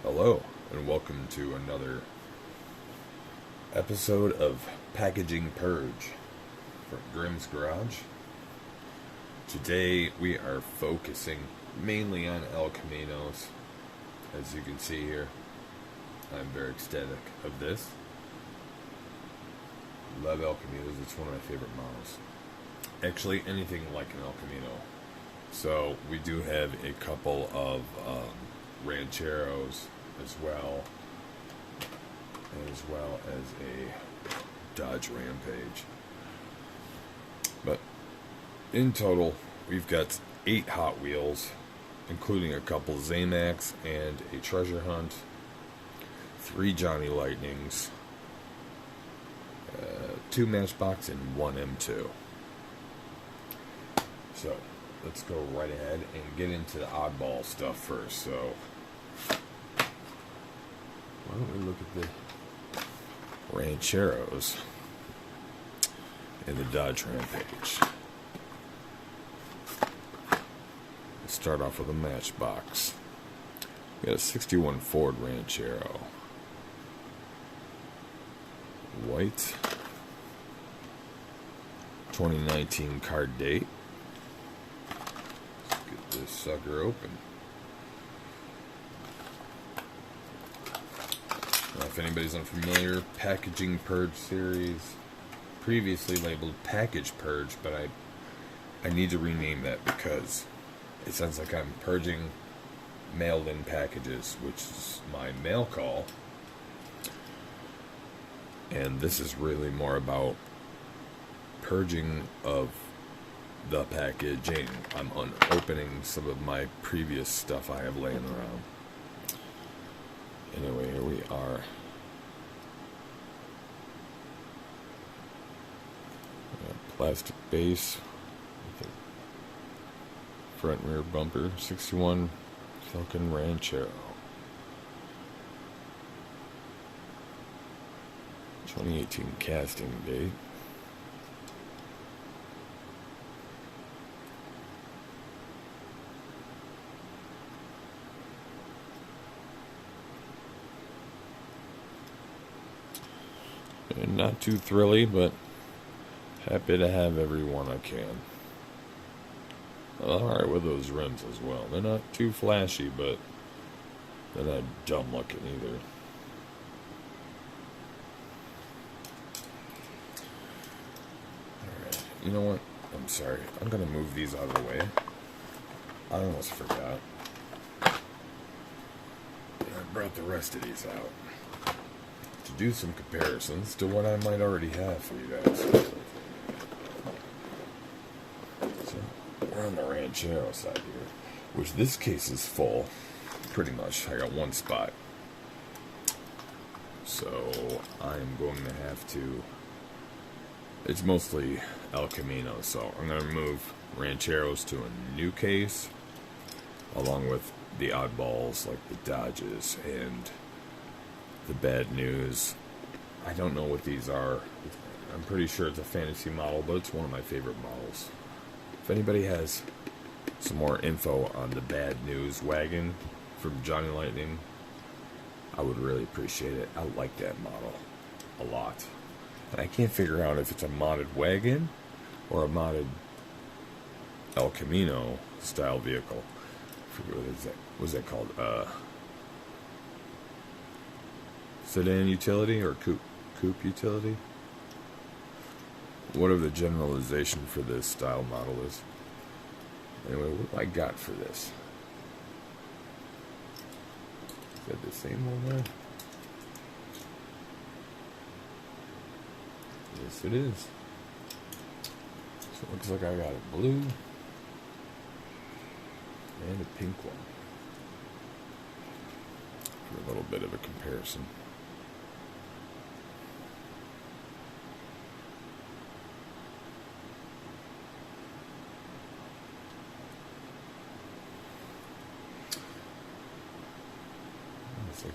Hello, and welcome to another episode of Packaging Purge from Grimm's Garage. Today we are focusing mainly on El Caminos. As you can see here, I'm very ecstatic of this. Love El Caminos, it's one of my favorite models. Actually, anything like an El Camino. So we do have a couple of Rancheros as well as a Dodge Rampage. But in total, we've got 8 Hot Wheels, including a couple Zamacs and a Treasure Hunt, 3 Johnny Lightnings, 2 Matchbox, and 1 M2. So let's go right ahead and get into the oddball stuff first. So why don't we look at the Rancheros and the Dodge Rampage. Let's start off with a Matchbox. We got a 61 Ford Ranchero. White. 2019 card date. Let's get this sucker open. Now, if anybody's unfamiliar, Packaging Purge series, previously labeled Package Purge, but I need to rename that because it sounds like I'm purging mailed-in packages, which is my mail call. And this is really more about purging of the packaging. I'm unopening some of my previous stuff I have laying around. Anyway, here we are. Plastic base with a front and rear bumper. 61 Falcon Ranchero. 2018 casting date. And not too thrilly, but happy to have every one I can. Alright with those rims as well. They're not too flashy, but they're not dumb looking either. Alright, you know what? I'm sorry. I'm going to move these out of the way. I almost forgot. I brought the rest of these out to do some comparisons to what I might already have for you guys. So, we're on the Ranchero side here, which this case is full, pretty much. I got one spot. So, I'm going to have to, it's mostly El Camino, so I'm going to move Rancheros to a new case, along with the oddballs like the Dodges and the Bad News. I don't know what these are. I'm pretty sure it's a fantasy model, but it's one of my favorite models. If anybody has some more info on the Bad News wagon from Johnny Lightning, I would really appreciate it. I like that model a lot. And I can't figure out if it's a modded wagon or a modded El Camino style vehicle. I forget what is that called? Sedan utility or coupe utility? Whatever the generalization for this style model is. Anyway, what do I got for this? Is that the same one there? Yes, it is. So it looks like I got a blue and a pink one. For a little bit of a comparison. It's like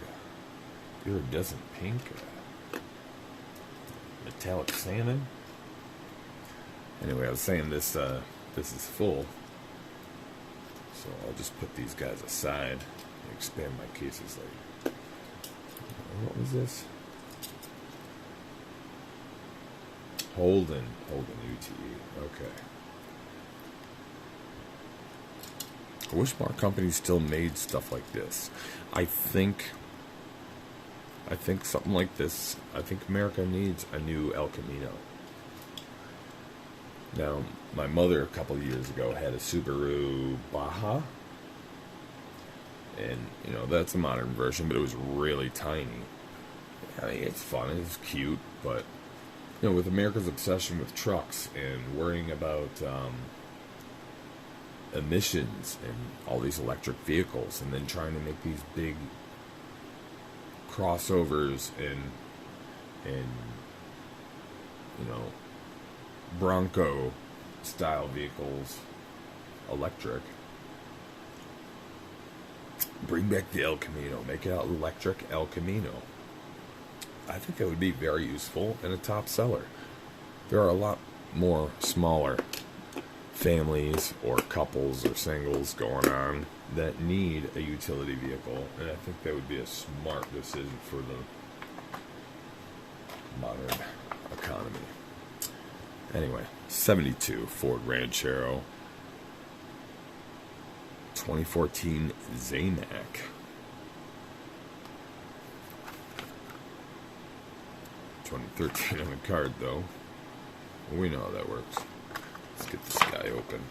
a iridescent pink, metallic salmon. Anyway, I was saying this is full, so I'll just put these guys aside. Expand my cases later. What was this? Holden UTE. Okay. I wish more companies still made stuff like this. I think something like this. I think America needs a new El Camino. Now, my mother a couple of years ago had a Subaru Baja. And, you know, that's a modern version, but it was really tiny. I mean, it's fun, it's cute, but, you know, with America's obsession with trucks and worrying about emissions and all these electric vehicles, and then trying to make these big crossovers and you know, Bronco style vehicles electric. Bring back the El Camino. Make it electric El Camino. I think that would be very useful and a top seller. There are a lot more smaller families or couples or singles going on that need a utility vehicle, and I think that would be a smart decision for the modern economy. Anyway, 72 Ford Ranchero. 2014 Zamac. 2013 on the card, though. We know how that works. Let's get this guy open.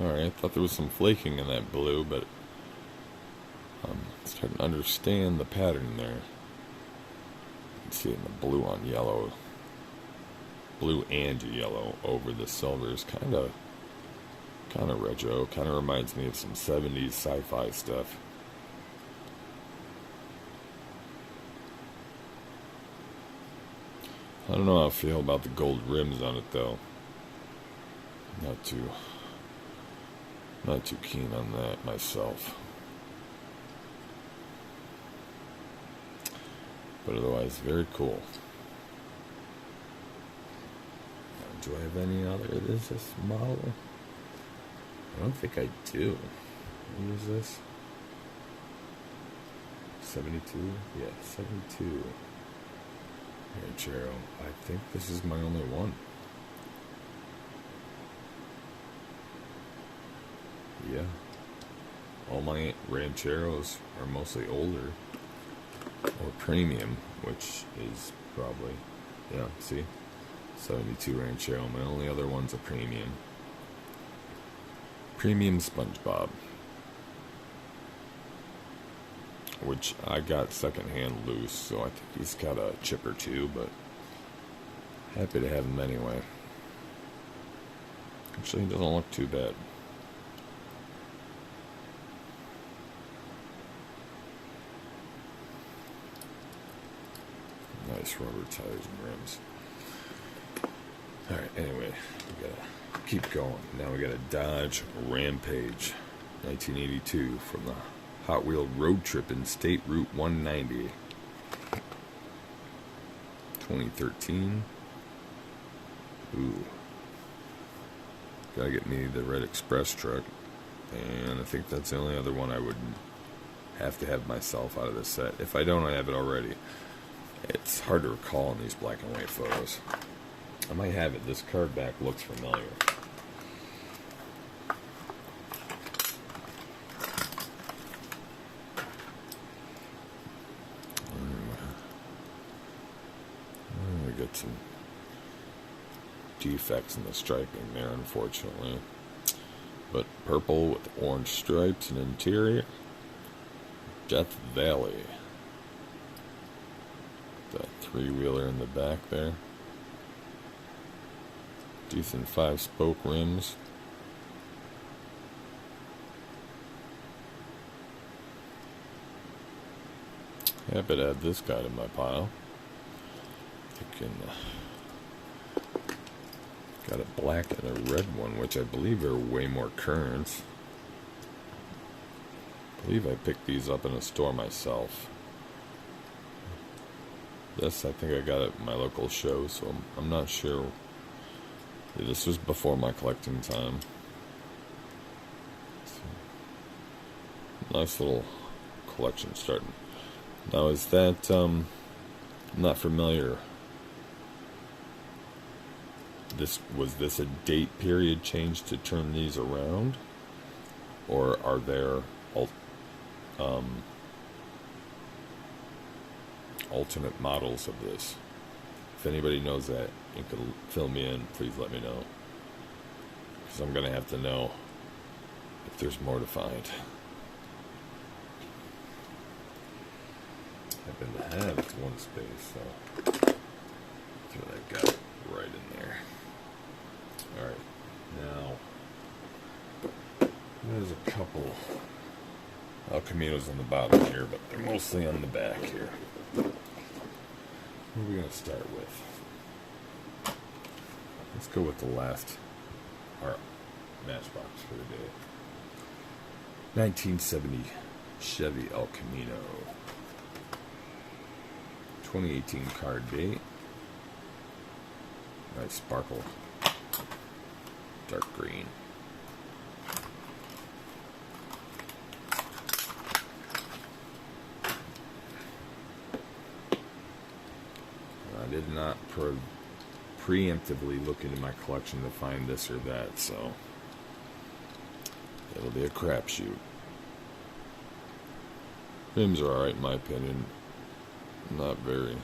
Alright, I thought there was some flaking in that blue, but I'm starting to understand the pattern there. You can see it in the blue on yellow. Blue and yellow over the silver is kind of retro. Kind of reminds me of some 70s sci-fi stuff. I don't know how I feel about the gold rims on it, though. Not too keen on that myself. But otherwise, very cool. Do I have any other? Is this model? I don't think I do. What is this? 72? Yeah, 72. Ranchero. I think this is my only one. Yeah. All my Rancheros are mostly older. Or premium, which is probably, yeah, see? 72 Ranchero. My only other one's a premium. Premium SpongeBob. Which I got secondhand loose, so I think he's got a chip or two, but happy to have him anyway. Actually, he doesn't look too bad. Nice rubber tires and rims. Alright, anyway, we gotta keep going. Now we got a Dodge Rampage 1982 from the Hot Wheel road trip in State Route 190. 2013. Ooh. Gotta get me the red express truck. And I think that's the only other one I would have to have myself out of this set. If I don't, I have it already. It's hard to recall in these black and white photos. I might have it. This card back looks familiar. We got some defects in the striping there, unfortunately. But purple with orange stripes and interior. Death Valley. The three-wheeler in the back there. Decent 5-spoke rims. Happy to add this guy to my pile. Got a black and a red one, which I believe are way more current. I believe I picked these up in a store myself. This, I think I got at my local show, so I'm not sure. Yeah, this was before my collecting time. Nice little collection starting. Now, is that, I'm not familiar. Was this a date period change to turn these around? Or are there alternate models of this? If anybody knows that, you could fill me in, please let me know. Because I'm going to have to know if there's more to find. Happen to have one space, so that's what I got right in there. Alright, now there's a couple El Caminos on the bottom here, but they're mostly on the back here. What are we going to start with? Let's go with the last Matchbox for the day. 1970 Chevy El Camino. 2018 card date. Nice sparkle. Dark green. I did not preemptively look into my collection to find this or that, so it'll be a crapshoot. Rims are alright in my opinion. Not very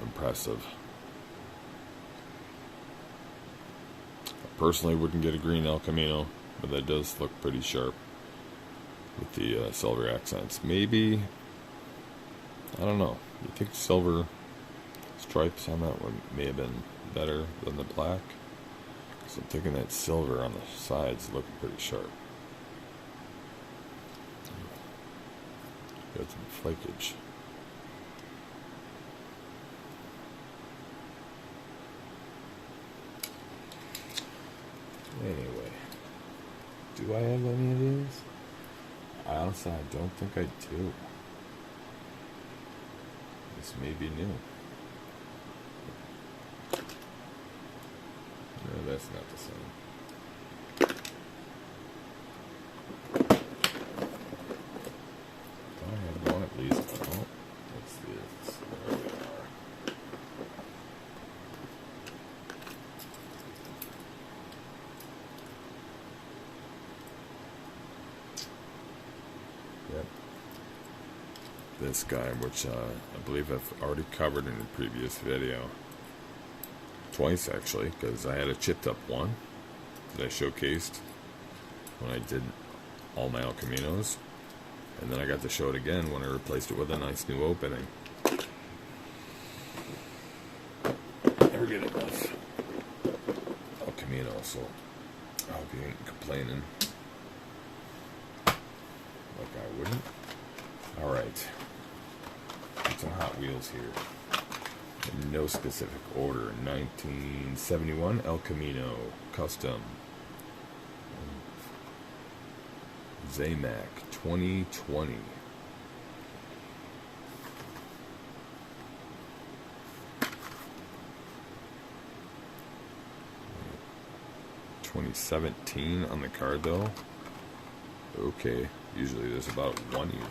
impressive. I personally wouldn't get a green El Camino, but that does look pretty sharp with the silver accents. Maybe, I don't know. You think silver stripes on that one may have been better than the black? Because I'm thinking that silver on the sides looking pretty sharp. Got some flakage. Anyway, do I have any of these? Honestly, I don't think I do. This may be new. No, that's not the same. I have one at least. Oh, what's this? There we are. Yep. This guy, which I believe I've already covered in a previous video. Twice, actually, because I had a chipped up one that I showcased when I did all my El Caminos. And then I got to show it again when I replaced it with a nice new opening. Never get enough El Camino, so I hope you ain't complaining. Like I wouldn't. Alright. Some Hot Wheels here. In no specific order. 1971 El Camino Custom. Zamac 2020. $2017 on the card though. Okay, usually there's about 1 year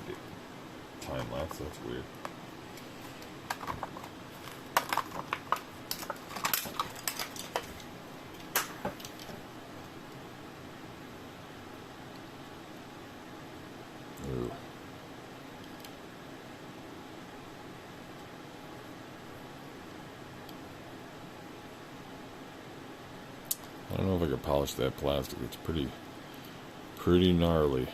time lapse. That's weird. Ooh. I don't know if I could polish that plastic. It's pretty gnarly.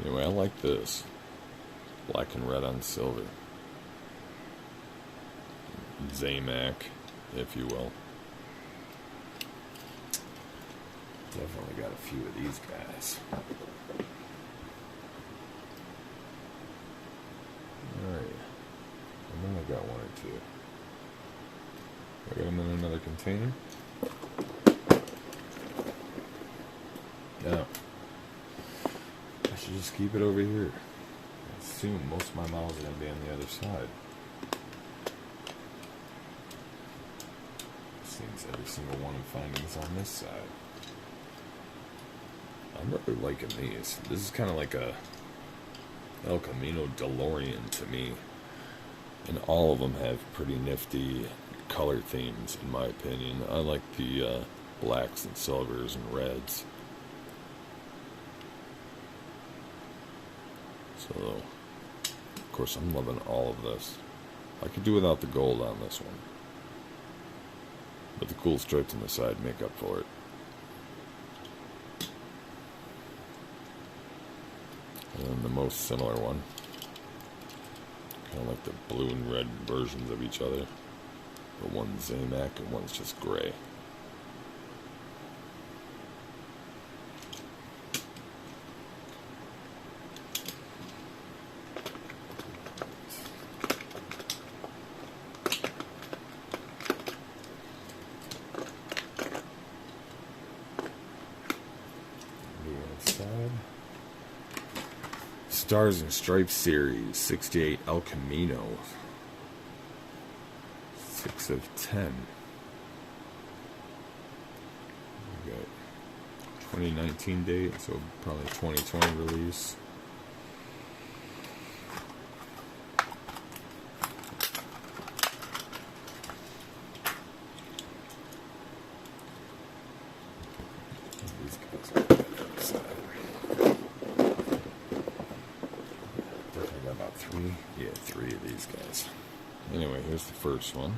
Anyway, I like this. Black and red on silver. Zamac, if you will. Definitely got a few of these guys. Alright. I think I got one or two. I got them in another container. No. I should just keep it over here. I assume most of my models are going to be on the other side. Seems every single one I'm finding is on this side. I'm really liking these. This is kind of like a El Camino DeLorean to me. And all of them have pretty nifty color themes, in my opinion. I like the blacks and silvers and reds. So, of course, I'm loving all of this. I could do without the gold on this one. But the cool stripes on the side make up for it. And the most similar one. Kind of like the blue and red versions of each other. But one's Zamac and one's just gray. Stars and Stripes Series 68 El Camino, 6 of 10. We got 2019 date, so probably 2020 release. These guys are on the other side. Three? Yeah, 3 of these guys. Anyway, here's the first one.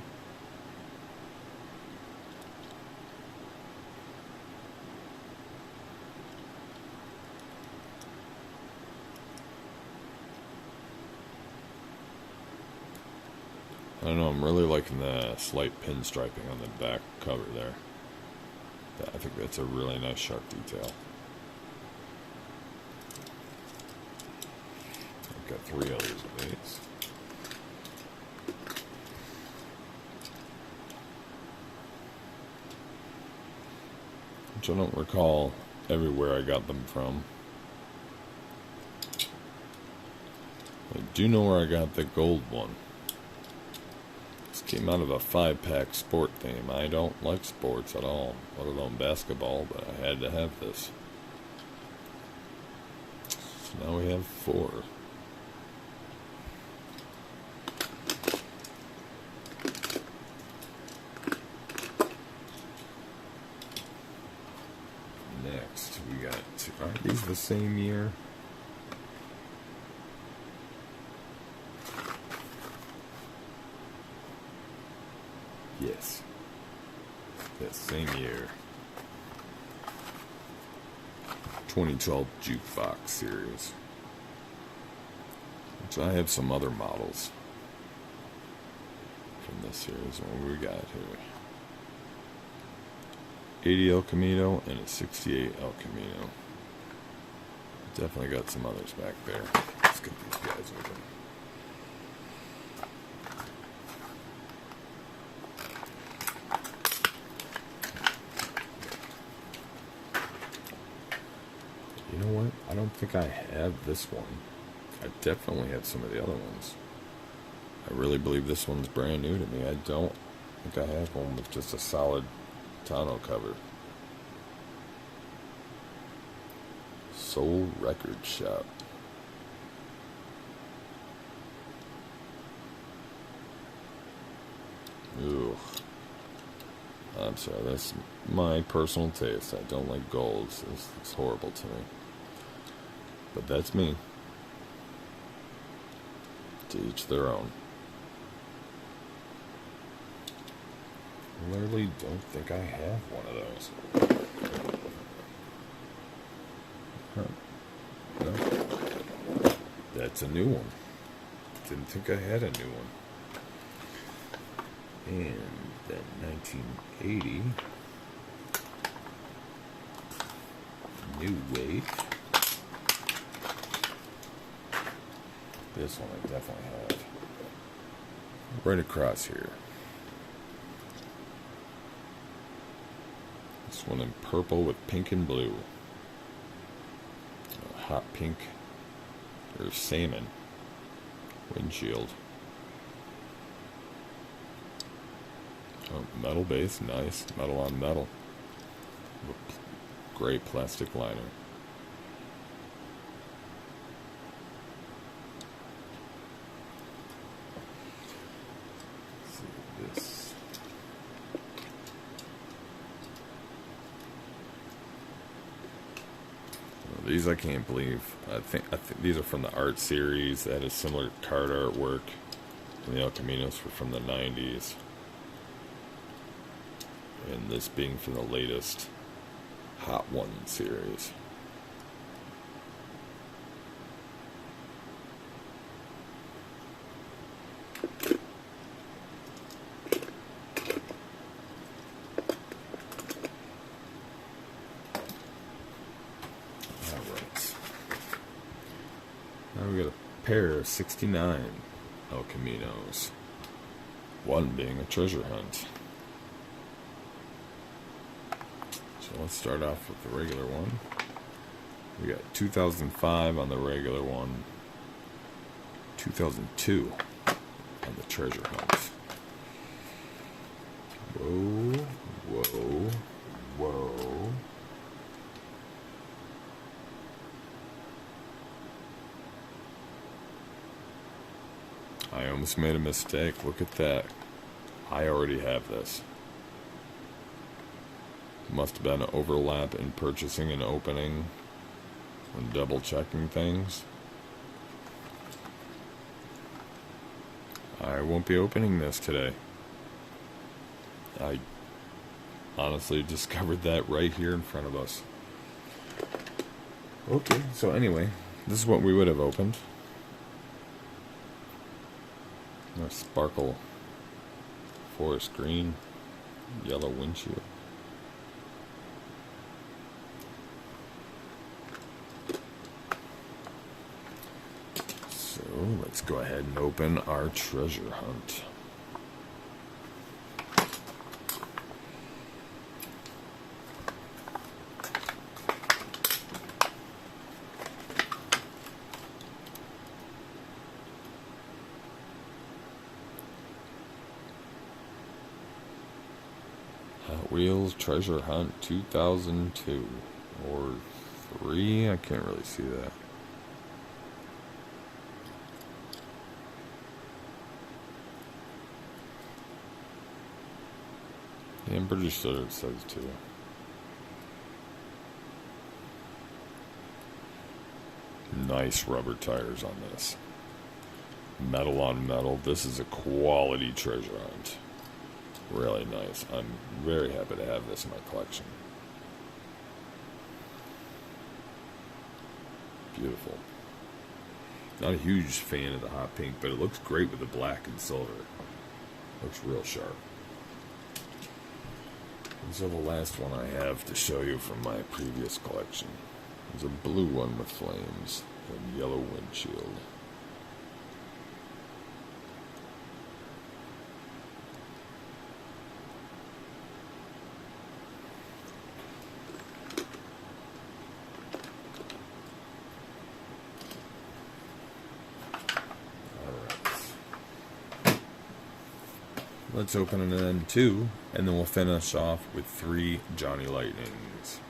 I don't know, I'm really liking the slight pinstriping on the back cover there. I think that's a really nice sharp detail. Got 3 others of these. Which I don't recall everywhere I got them from. I do know where I got the gold one. This came out of a 5-pack sport theme. I don't like sports at all, let alone basketball, but I had to have this. So now we have 4. We got 2. Are these the same year? Yes. That same year. 2012 Jukebox series. Which I have some other models from this series. What we got here? 80 El Camino and a 68 El Camino. Definitely got some others back there. Let's get these guys open. You know what? I don't think I have this one. I definitely have some of the other ones. I really believe this one's brand new to me. I don't think I have one with just a solid tonneau cover. Soul Record Shop. Ooh. I'm sorry, that's my personal taste. I don't like golds. It's horrible to me. But that's me. To each their own. I literally don't think I have one of those. Huh. No. That's a new one. Didn't think I had a new one. And then 1980. New Wave. This one I definitely have. Right across here. one in purple with pink and blue. A hot pink or salmon windshield. Oh, metal base, nice. Metal on metal. Great plastic liner. Let's see this. Well, these I can't believe. I think these are from the art series. That is similar card artwork. And the El Caminos were from the 90s. And this being from the latest Hot One series. Alright. Now we got a pair of 69 El Caminos. One being a treasure hunt. So let's start off with the regular one. We got 2005 on the regular one, 2002 on the treasure hunt. Whoa, whoa, whoa. I almost made a mistake. Look at that. I already have this. Must have been an overlap in purchasing and opening and double checking things. I won't be opening this today. I honestly discovered that right here in front of us. Okay, so anyway, this is what we would have opened. A sparkle forest green, yellow windshield. Let's go ahead and open our treasure hunt. Hot Wheels Treasure Hunt 2002 or 3, I can't really see that. Yeah, I'm pretty sure it says 2. Nice rubber tires on this. Metal on metal. This is a quality treasure hunt. Really nice. I'm very happy to have this in my collection. Beautiful. Not a huge fan of the hot pink, but it looks great with the black and silver. Looks real sharp. And so the last one I have to show you from my previous collection is a blue one with flames and yellow windshield. Let's open an end 2, and then we'll finish off with 3 Johnny Lightnings.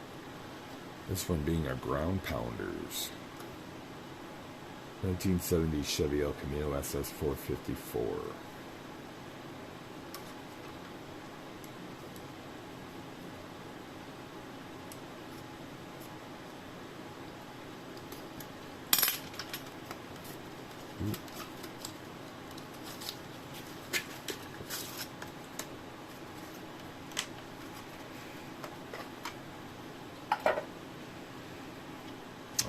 This one being our Ground Pounders. 1970 Chevy El Camino SS 454. Ooh.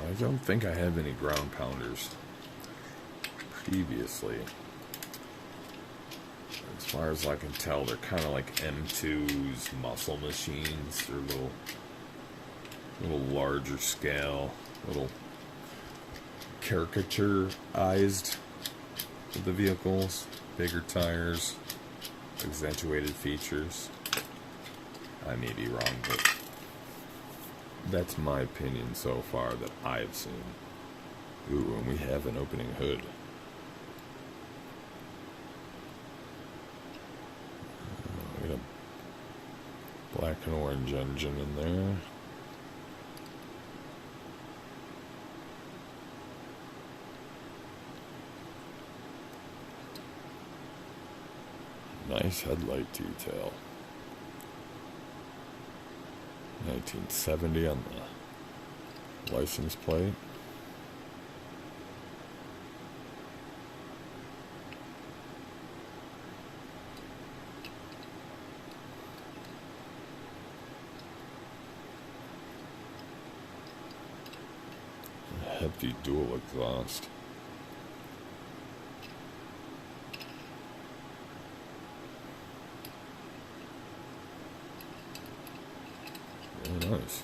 I don't think I have any Ground Pounders previously. As far as I can tell, they're kind of like M2's muscle machines. They're a little larger scale, little caricaturized with the vehicles, bigger tires, accentuated features. I may be wrong, but That's my opinion so far that I've seen. Ooh, and we have an opening hood. We got a black and orange engine in there. Nice headlight detail. 1970 on the license plate. Hefty dual exhaust. Very nice.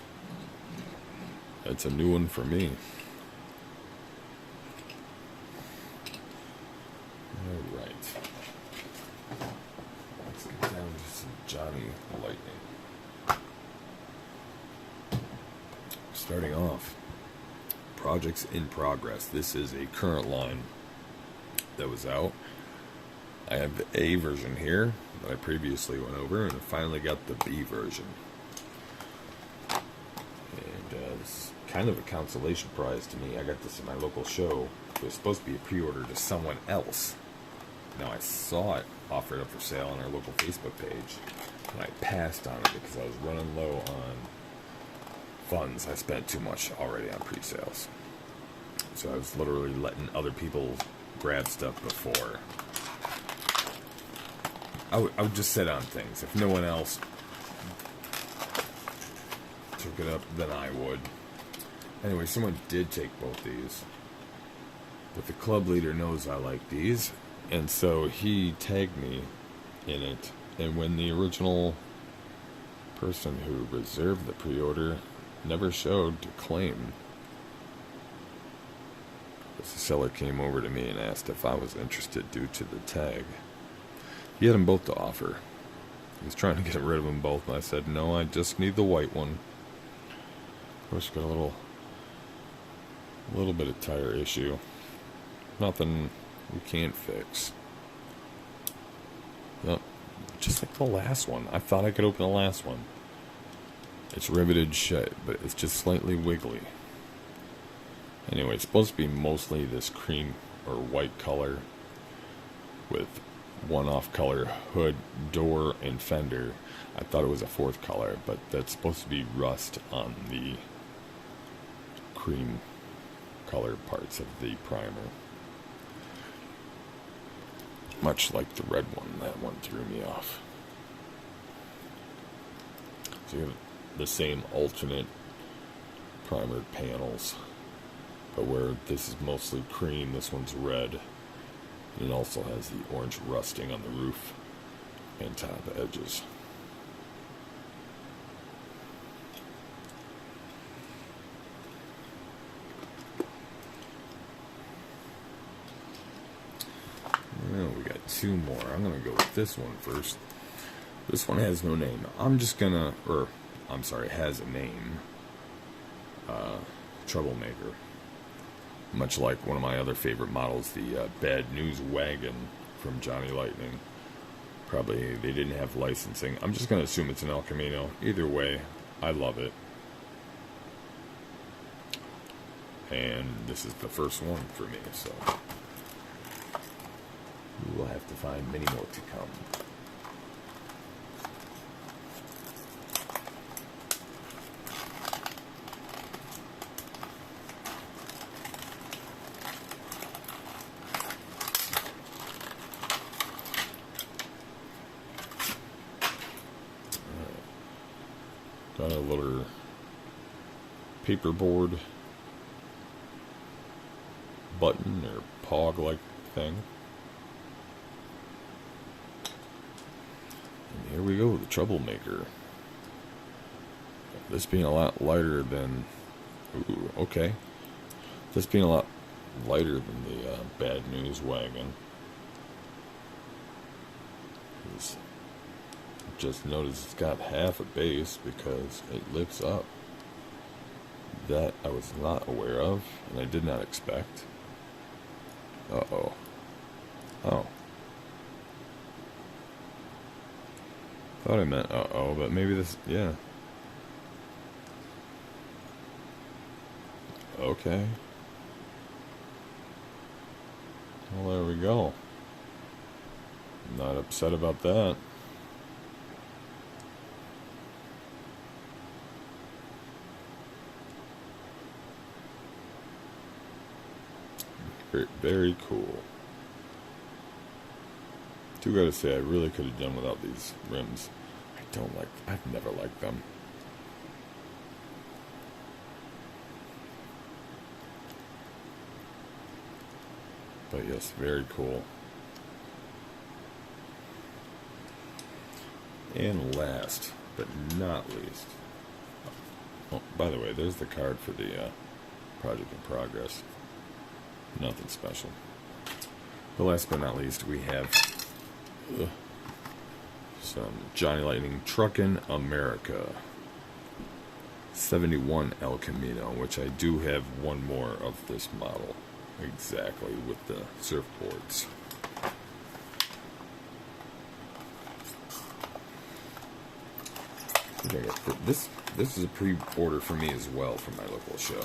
That's a new one for me. Alright. Let's get down to some Johnny Lightning. Starting off, projects in progress. This is a current line that was out. I have the A version here that I previously went over, and I finally got the B version. It's kind of a consolation prize to me. I got this at my local show. It was supposed to be a pre-order to someone else. Now I saw it offered up for sale on our local Facebook page, and I passed on it because I was running low on funds. I spent too much already on pre-sales. So I was literally letting other people grab stuff before. I would just sit on things. If no one else took it up, then I would. Anyway, someone did take both these. But the club leader knows I like these, and so he tagged me in it. And when the original person who reserved the pre-order never showed to claim, the seller came over to me and asked if I was interested due to the tag. He had them both to offer. He was trying to get rid of them both, and I said, no, I just need the white one. Of course, got a little bit of tire issue. Nothing we can't fix. No, just like the last one. I thought I could open the last one. It's riveted shut, but it's just slightly wiggly. Anyway, it's supposed to be mostly this cream or white color with one off color hood, door, and fender. I thought it was a fourth color, but that's supposed to be rust on the cream color parts of the primer. Much like the red one, that one threw me off. So you have the same alternate primered panels, but where this is mostly cream, this one's red. And it also has the orange rusting on the roof and top edges. Well, we got two more. I'm going to go with this one first. This one has no name. I'm just going to, or, I'm sorry, has a name. Troublemaker. Much like one of my other favorite models, the Bad News Wagon from Johnny Lightning. Probably they didn't have licensing. I'm just going to assume it's an El Camino. Either way, I love it. And this is the first one for me, so we will have to find many more to come. Got a little paperboard button or pog-like thing. And here we go, the Troublemaker. This being a lot lighter than... Ooh, okay. This being a lot lighter than the Bad News Wagon. Just notice it's got half a base because it lifts up. That I was not aware of, and I did not expect. Uh-oh. Oh. Thought I meant uh-oh, but maybe this, yeah. Okay. Well, there we go. Not upset about that. Very, very cool. Do gotta say, I really could have done without these rims. I've never liked them. But yes, very cool. And last, but not least. Oh, by the way, there's the card for the project in progress. Nothing special. But last but not least, we have some Johnny Lightning Truckin' America 71 El Camino, which I do have one more of this model exactly with the surfboards. This is a pre-order for me as well from my local show.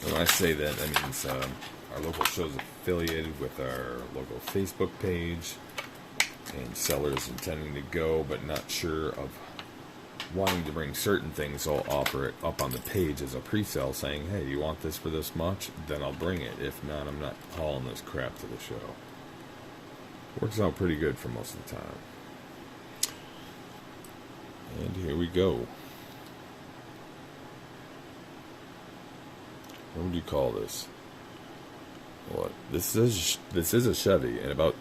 When I say that, that means our local show is affiliated with our local Facebook page, and sellers intending to go but not sure of wanting to bring certain things, I'll offer it up on the page as a pre-sale saying, hey, you want this for this much? Then I'll bring it. If not, I'm not hauling this crap to the show. Works out pretty good for most of the time. And here we go. What would you call this? What? This is a Chevy, and about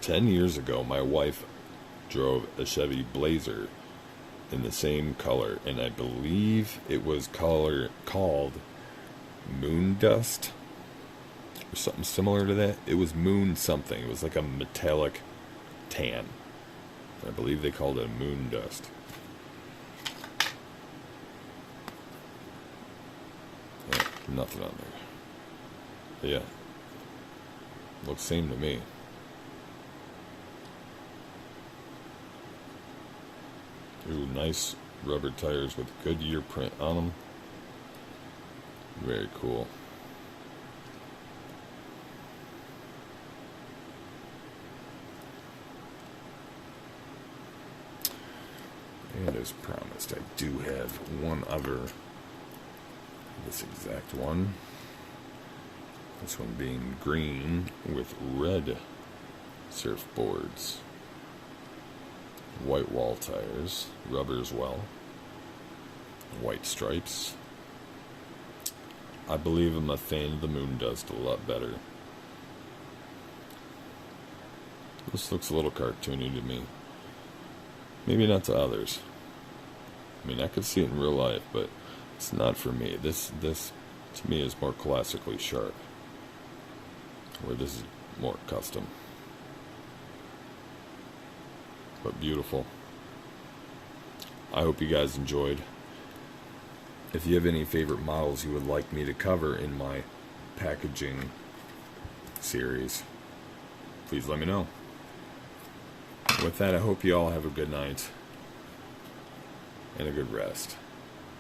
10 years ago, my wife drove a Chevy Blazer in the same color, and I believe it was called Moon Dust, or something similar to that. It was Moon something. It was like a metallic tan. I believe they called it Moon Dust. Yeah, nothing on there. But yeah, looks same to me. Ooh, nice rubber tires with Goodyear print on them. Very cool. And as promised, I do have one other, this exact one. This one being green with red surfboards. White wall tires, rubber as well, white stripes. I believe I'm a fan of the Moon Dust a lot better. This looks a little cartoony to me. Maybe not to others. I mean, I could see it in real life, but it's not for me. This to me is more classically sharp, where this is more custom. But beautiful. I hope you guys enjoyed. If you have any favorite models you would like me to cover in my packaging series, please let me know. With that, I hope you all have a good night and a good rest.